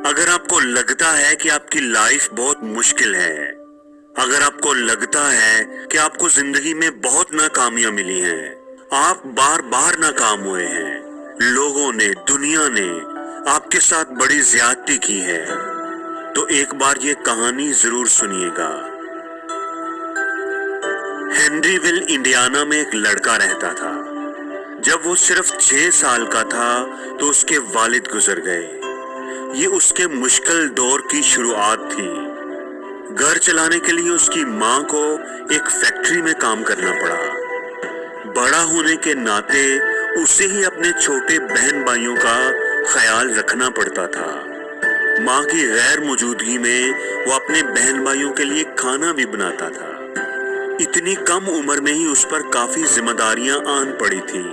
अगर आपको लगता है कि आपकी लाइफ बहुत मुश्किल है, अगर आपको लगता है कि आपको जिंदगी में बहुत नाकामियां मिली हैं, आप बार बार नाकाम हुए हैं, लोगों ने, दुनिया ने आपके साथ बड़ी ज्यादती की है, तो एक बार ये कहानी जरूर सुनिएगा। हेनरीविल, इंडियाना में एक लड़का रहता था। जब वो सिर्फ 6 साल का था तो उसके वालिद गुजर गए। ये उसके मुश्किल दौर की शुरुआत थी। घर चलाने के लिए उसकी माँ को एक फैक्ट्री में काम करना पड़ा। बड़ा होने के नाते उसे ही अपने छोटे बहन भाइयों का ख्याल रखना पड़ता था। माँ की गैर मौजूदगी में वो अपने बहन भाइयों के लिए खाना भी बनाता था। इतनी कम उम्र में ही उस पर काफी जिम्मेदारियां आन पड़ी थी।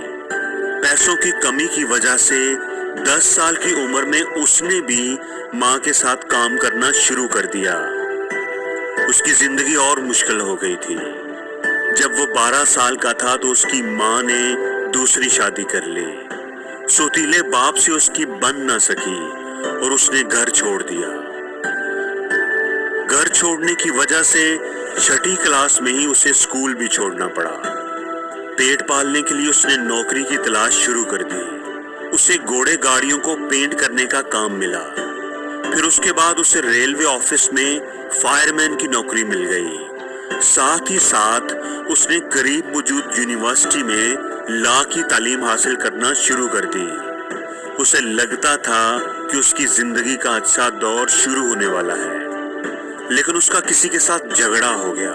पैसों की कमी की वजह से 10 साल की उम्र में उसने भी माँ के साथ काम करना शुरू कर दिया। उसकी जिंदगी और मुश्किल हो गई थी। जब वो 12 साल का था तो उसकी माँ ने दूसरी शादी कर ली। सौतीले बाप से उसकी बन ना सकी और उसने घर छोड़ दिया। घर छोड़ने की वजह से 6ठी क्लास में ही उसे स्कूल भी छोड़ना पड़ा। पेट पालने के लिए उसने नौकरी की तलाश शुरू कर दी। उसे घोड़े गाड़ियों को पेंट करने का काम मिला। फिर उसके बाद उसे रेलवे ऑफिस में फायरमैन की नौकरी मिल गई। साथ ही साथ उसने करीब मौजूद यूनिवर्सिटी में लॉ की तालीम हासिल करना शुरू कर दी। उसे लगता था कि उसकी जिंदगी का अच्छा दौर शुरू होने वाला है, लेकिन उसका किसी के साथ झगड़ा हो गया।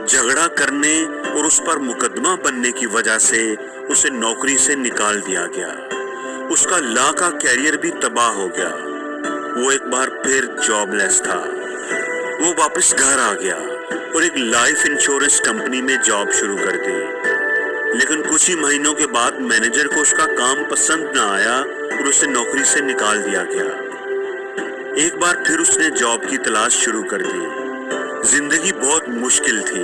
झगड़ा करने और उस पर मुकदमा बनने की वजह से उसे नौकरी से निकाल दिया गया। उसका लॉ का कैरियर भी तबाह हो गया। वो एक बार फिर जॉबलेस था। वो वापस घर आ गया और एक लाइफ इंश्योरेंस कंपनी में जॉब शुरू कर दी। लेकिन कुछ ही महीनों के बाद मैनेजर को उसका काम पसंद न आया और उसे नौकरी से निकाल दिया गया। एक बार फिर उसने जॉब की तलाश शुरू कर दी। जिंदगी बहुत मुश्किल थी,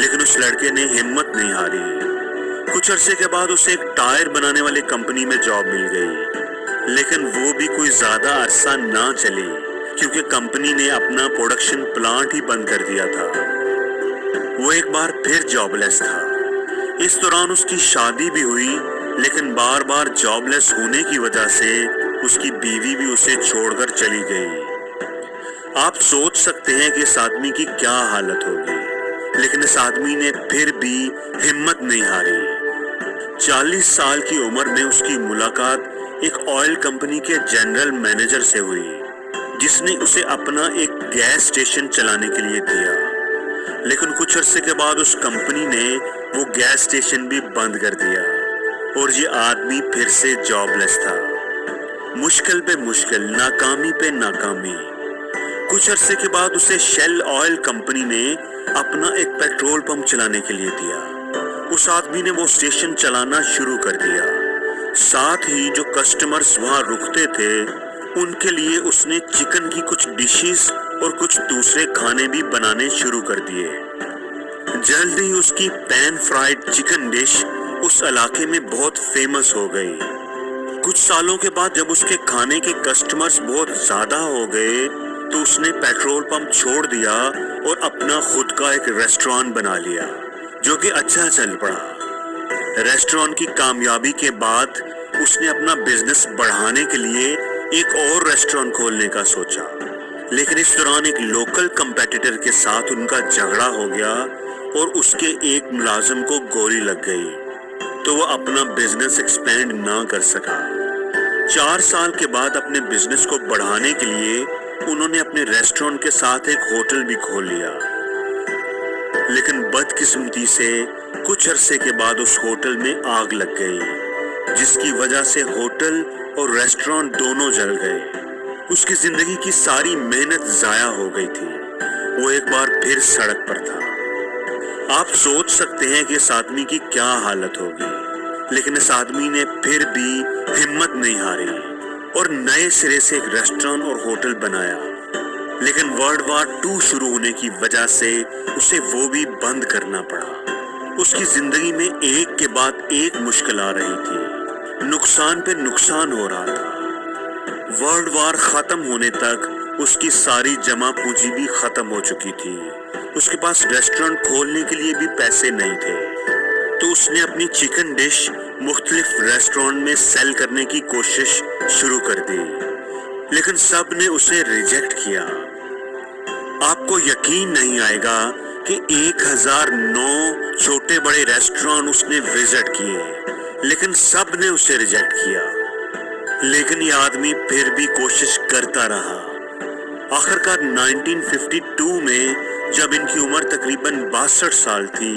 लेकिन उस लड़के ने हिम्मत नहीं हारी। कुछ अरसे के बाद उसे एक टायर बनाने वाली कंपनी में जॉब मिल गई, लेकिन वो भी कोई ज्यादा अरसा ना चली, क्योंकि कंपनी ने अपना प्रोडक्शन प्लांट ही बंद कर दिया था। वो एक बार फिर जॉबलेस था। इस दौरान उसकी शादी भी हुई, लेकिन बार बार जॉबलेस होने की वजह से उसकी बीवी भी उसे छोड़कर चली गई। आप सोच सकते हैं कि इस आदमी की क्या हालत होगी, लेकिन इस आदमी ने फिर भी हिम्मत नहीं हारी। 40 साल की उम्र में उसकी मुलाकात एक ऑयल कंपनी के जनरल मैनेजर से हुई, जिसने उसे अपना एक गैस स्टेशन चलाने के लिए दिया। लेकिन कुछ अरसे के बाद उस कंपनी ने वो गैस स्टेशन भी बंद कर दिया और ये आदमी फिर से जॉबलेस था। मुश्किल पे मुश्किल, नाकामी पे नाकामी। कुछ अरसे के बाद उसे शेल ऑयल कंपनी ने अपना एक पेट्रोल पंप चलाने के लिए दिया। उस आदमी ने वो स्टेशन चलाना शुरू कर दिया। साथ ही जो कस्टमर्स वहां रुकते थे उनके लिए उसने चिकन की कुछ डिशेस और कुछ दूसरे खाने भी बनाने शुरू कर दिए। जल्द ही उसकी पैन फ्राइड चिकन डिश उस इलाके में बहुत फेमस हो गई। कुछ सालों के बाद जब उसके खाने के कस्टमर्स बहुत ज्यादा हो गए तो उसने पेट्रोल पंप छोड़ दिया और अपना खुद का एक रेस्टोरेंट बना लिया, जो कि अच्छा चल पड़ा। रेस्टोरेंट की कामयाबी के बाद उसने अपना बिजनेस बढ़ाने के लिए एक और रेस्टोरेंट खोलने का सोचा, लेकिन इस दौरान एक लोकल कंपेटिटर के साथ उनका झगड़ा हो गया और उसके एक मुलाजिम को गोली लग गई, तो वो अपना बिजनेस एक्सपेंड ना कर सका। 4 साल के बाद अपने बिजनेस को बढ़ाने के लिए उन्होंने अपने रेस्टोरेंट के साथ एक होटल भी खोल लिया, लेकिन बदकिस्मती से कुछ अरसे के बाद उस होटल में आग लग गई, जिसकी वजह से होटल और रेस्टोरेंट दोनों जल गए। उसकी जिंदगी की सारी मेहनत जाया हो गई थी। वो एक बार फिर सड़क पर था। आप सोच सकते हैं कि इस आदमी की क्या हालत होगी, लेकिन इस आदमी ने फिर भी हिम्मत नहीं हारी और नए सिरे से एक रेस्टोरेंट और होटल बनाया। लेकिन वर्ल्ड वार 2 शुरू होने की वजह से उसे वो भी बंद करना पड़ा। उसकी जिंदगी में एक के बाद एक मुश्किल आ रही थी, नुकसान पे नुकसान हो रहा था। वर्ल्ड वार खत्म होने तक उसकी सारी जमा पूंजी भी खत्म हो चुकी थी। उसके पास रेस्टोरेंट खोलने के लिए भी पैसे नहीं थे। तो उसने अपनी चिकन डिश मुख्तलिफ रेस्टोरेंट में सेल करने की कोशिश शुरू कर दी, लेकिन सब ने उसे रिजेक्ट किया। आपको यकीन नहीं आएगा कि 1009 छोटे बड़े रेस्टोरेंट उसने विजिट किए, लेकिन सब ने उसे रिजेक्ट किया। लेकिन ये आदमी फिर भी कोशिश करता रहा। आखिरकार 1952 में जब इनकी उम्र तकरीबन 62 साल थी,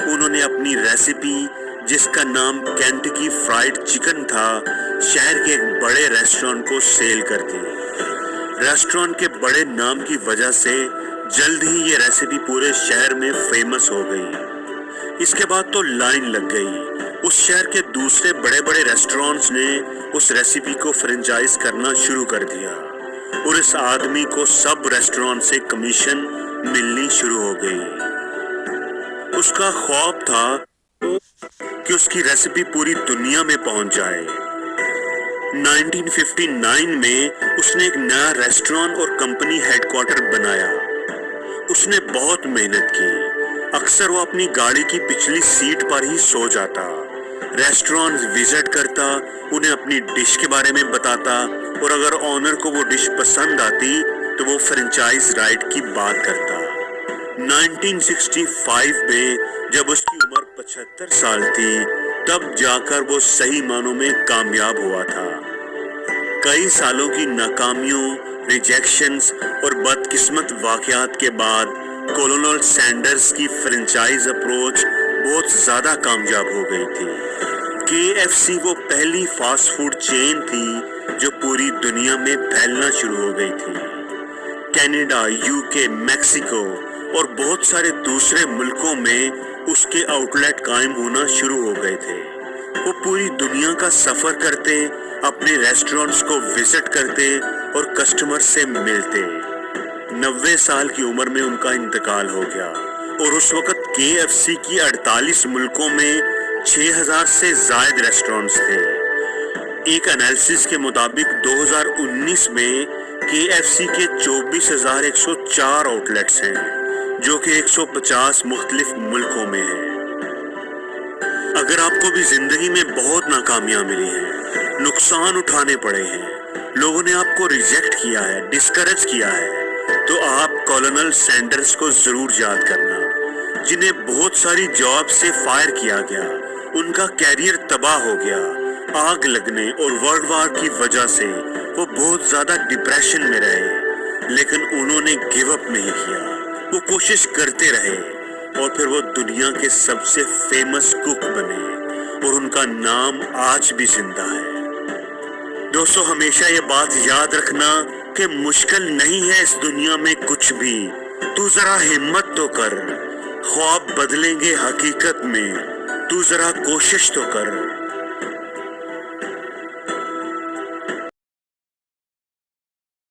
उन्होंने अपनी रेसिपी, जिसका नाम केंटकी फ्राइड चिकन था, शहर के एक बड़े रेस्टोरेंट को सेल कर दी। रेस्टोरेंट के बड़े नाम की वजह से जल्द ही ये रेसिपी पूरे शहर में फेमस हो गई। इसके बाद तो लाइन लग गई। उस शहर के दूसरे बड़े बड़े रेस्टोरेंट्स ने उस रेसिपी को फ्रेंचाइज करना शुरू कर दिया और इस आदमी को सब रेस्टोरेंट से कमीशन मिलनी शुरू हो गई। उसका ख्वाब था कि उसकी रेसिपी पूरी दुनिया में पहुंच जाए। 1959 में उसने एक नया रेस्टोरेंट और कंपनी हेडक्वार्टर बनाया। उसने बहुत मेहनत की। अक्सर वो अपनी गाड़ी की पिछली सीट पर ही सो जाता, रेस्टोरेंट विजिट करता, उन्हें अपनी डिश के बारे में बताता और अगर ऑनर को वो डिश पसंद आती तो वो फ्रेंचाइज राइट की बात करता। 1965 में जब उसकी उम्र 75 साल थी, तब जाकर वो सही मानों में कामयाब हुआ था। कई सालों की नाकामियों, रिजेक्शंस और बदकिस्मत वाकयात के बाद कोलोनल सैंडर्स की फ्रेंचाइज अप्रोच बहुत ज़्यादा कामयाब हो गई थी। KFC वो पहली फास्ट फूड चेन थी जो पूरी दुनिया में फैलना शुरू हो गई थी। कनाडा, UK, मैक्सिको और बहुत सारे दूसरे मुल्कों में उसके आउटलेट कायम होना शुरू हो गए थे। वो पूरी दुनिया का सफ़र करते, अपने रेस्टोरेंट्स को विजिट करते और कस्टमर से मिलते। 90 साल की उम्र में उनका इंतकाल हो गया और उस वक्त KFC की 48 मुल्कों में 6000 से ज़ायद रेस्टोरेंट्स थे। एक एनालिसिस के मुताबिक 2019 में KFC के 24,104 आउटलेट्स हैं, जो कि 150 मुख्तलिफ मुल्कों में हैं। अगर आपको भी जिंदगी में बहुत नाकामियां मिली हैं, नुकसान उठाने पड़े हैं, लोगों ने आपको रिजेक्ट किया है, डिस्करेज किया है, तो आप कोलोनल सैंडर्स को जरूर याद करना, जिन्हें बहुत सारी जॉब से फायर किया गया, उनका कैरियर तबाह हो गया। आग लगने और वर्ल्ड वार की वजह से वो बहुत ज्यादा डिप्रेशन में रहे, लेकिन उन्होंने गिव अप नहीं किया। वो कोशिश करते रहे और फिर वो दुनिया के सबसे फेमस कुक बने और उनका नाम आज भी जिंदा है। दोस्तों, हमेशा ये बात याद रखना कि मुश्किल नहीं है इस दुनिया में कुछ भी। तू जरा हिम्मत तो कर, ख्वाब बदलेंगे हकीकत में, तू जरा कोशिश तो कर।